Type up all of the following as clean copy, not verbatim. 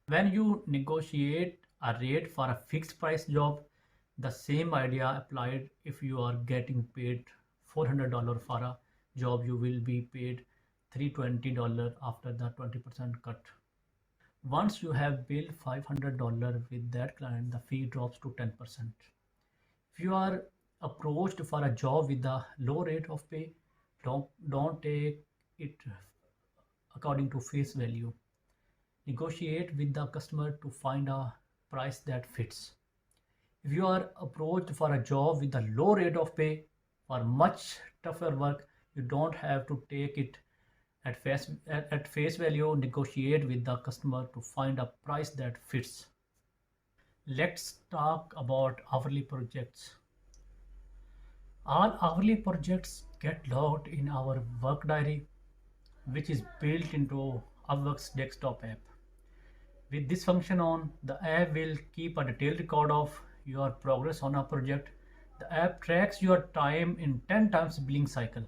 When you negotiate a rate for a fixed price job, the same idea applied. If you are getting paid $400 for a job, you will be paid $320 after the 20% cut. Once you have billed $500 with that client, the fee drops to 10%. If you are approached for a job with a low rate of pay, don't take it according to face value. Negotiate with the customer to find a price that fits. If you are approached for a job with a low rate of pay for much tougher work, you don't have to take it at face value. Negotiate with the customer to find a price that fits. Let's talk about hourly projects. All hourly projects get logged in our work diary, which is built into Upwork's desktop app. With this function on, the app will keep a detailed record of your progress on a project. The app tracks your time in 10 times billing cycle.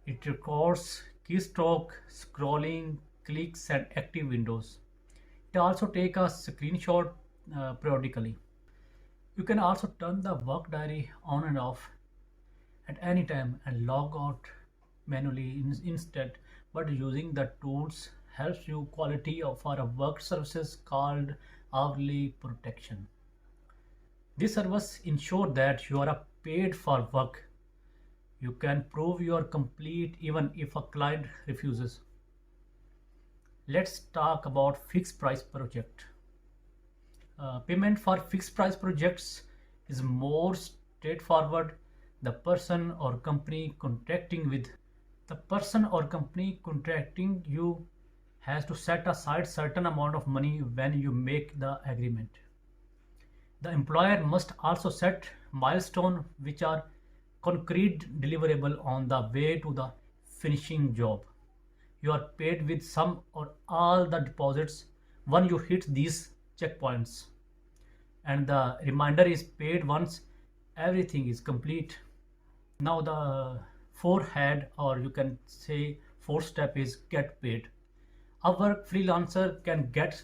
It records keystroke, scrolling, clicks, and active windows. It also takes a screenshot periodically. You can also turn the work diary on and off at any time and log out manually instead, but using the tools helps you quality of our work services called hourly protection. This service ensure that you are paid for work. You can prove you are complete even if a client refuses. Let's talk about fixed price project. Payment for fixed price projects is more straightforward. The person or company contracting with the person or company contracting you has to set aside certain amount of money when you make the agreement. The employer must also set milestones which are concrete deliverable on the way to the finishing job. You are paid with some or all the deposits when you hit these checkpoints, and the reminder is paid once everything is complete. Now the forehead, or you can say fourth step, is get paid. A work freelancer can get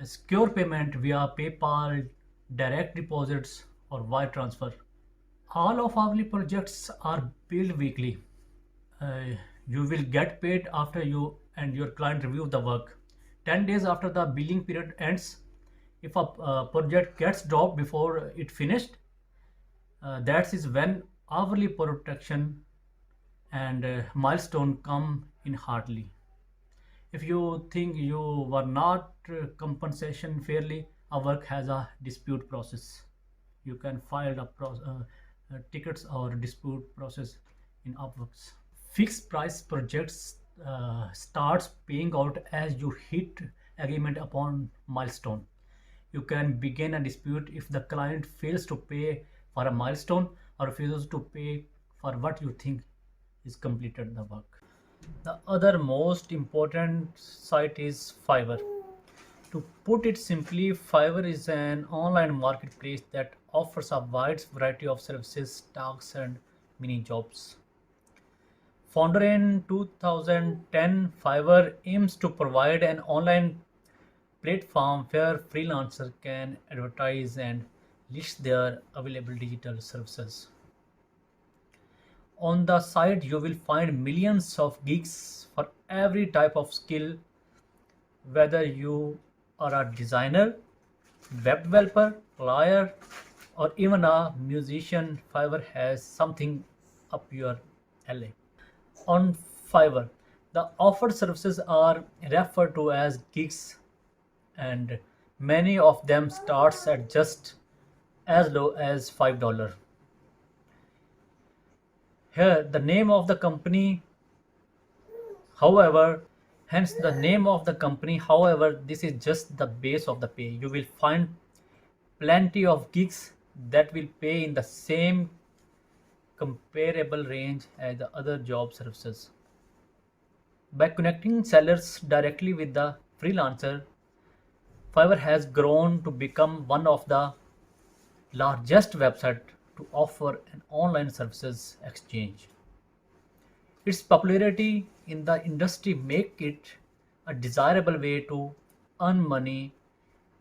a secure payment via PayPal, direct deposits, or wire transfer. All of hourly projects are billed weekly. Uh, you will get paid after you and your client review the work. 10 days after the billing period ends, if a project gets dropped before it finished, that is when hourly protection and milestone come in hardly. If you think you were not compensation fairly, a work has a dispute process. You can file tickets or dispute process in Upworks. Fixed price projects starts paying out as you hit agreement upon milestone. You can begin a dispute if the client fails to pay for a milestone or refuses to pay for what you think is completed the work. The other most important site is Fiverr. To put it simply, Fiverr is an online marketplace that offers a wide variety of services, tasks, and mini jobs. Founded in 2010, Fiverr aims to provide an online platform where freelancers can advertise and list their available digital services. On the site, you will find millions of gigs for every type of skill, whether you are a designer, web developer, lawyer, or even a musician. Fiverr has something up your alley. On Fiverr, the offered services are referred to as gigs, and many of them starts at just as low as $5. Here, the name of the company, however, hence the name of the company, however, this is just the base of the pay. You will find plenty of gigs that will pay in the same comparable range as the other job services. By connecting sellers directly with the freelancer, Fiverr has grown to become one of the largest websites to offer an online services exchange. Its popularity in the industry make it a desirable way to earn money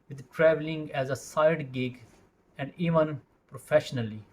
with traveling as a side gig and even professionally.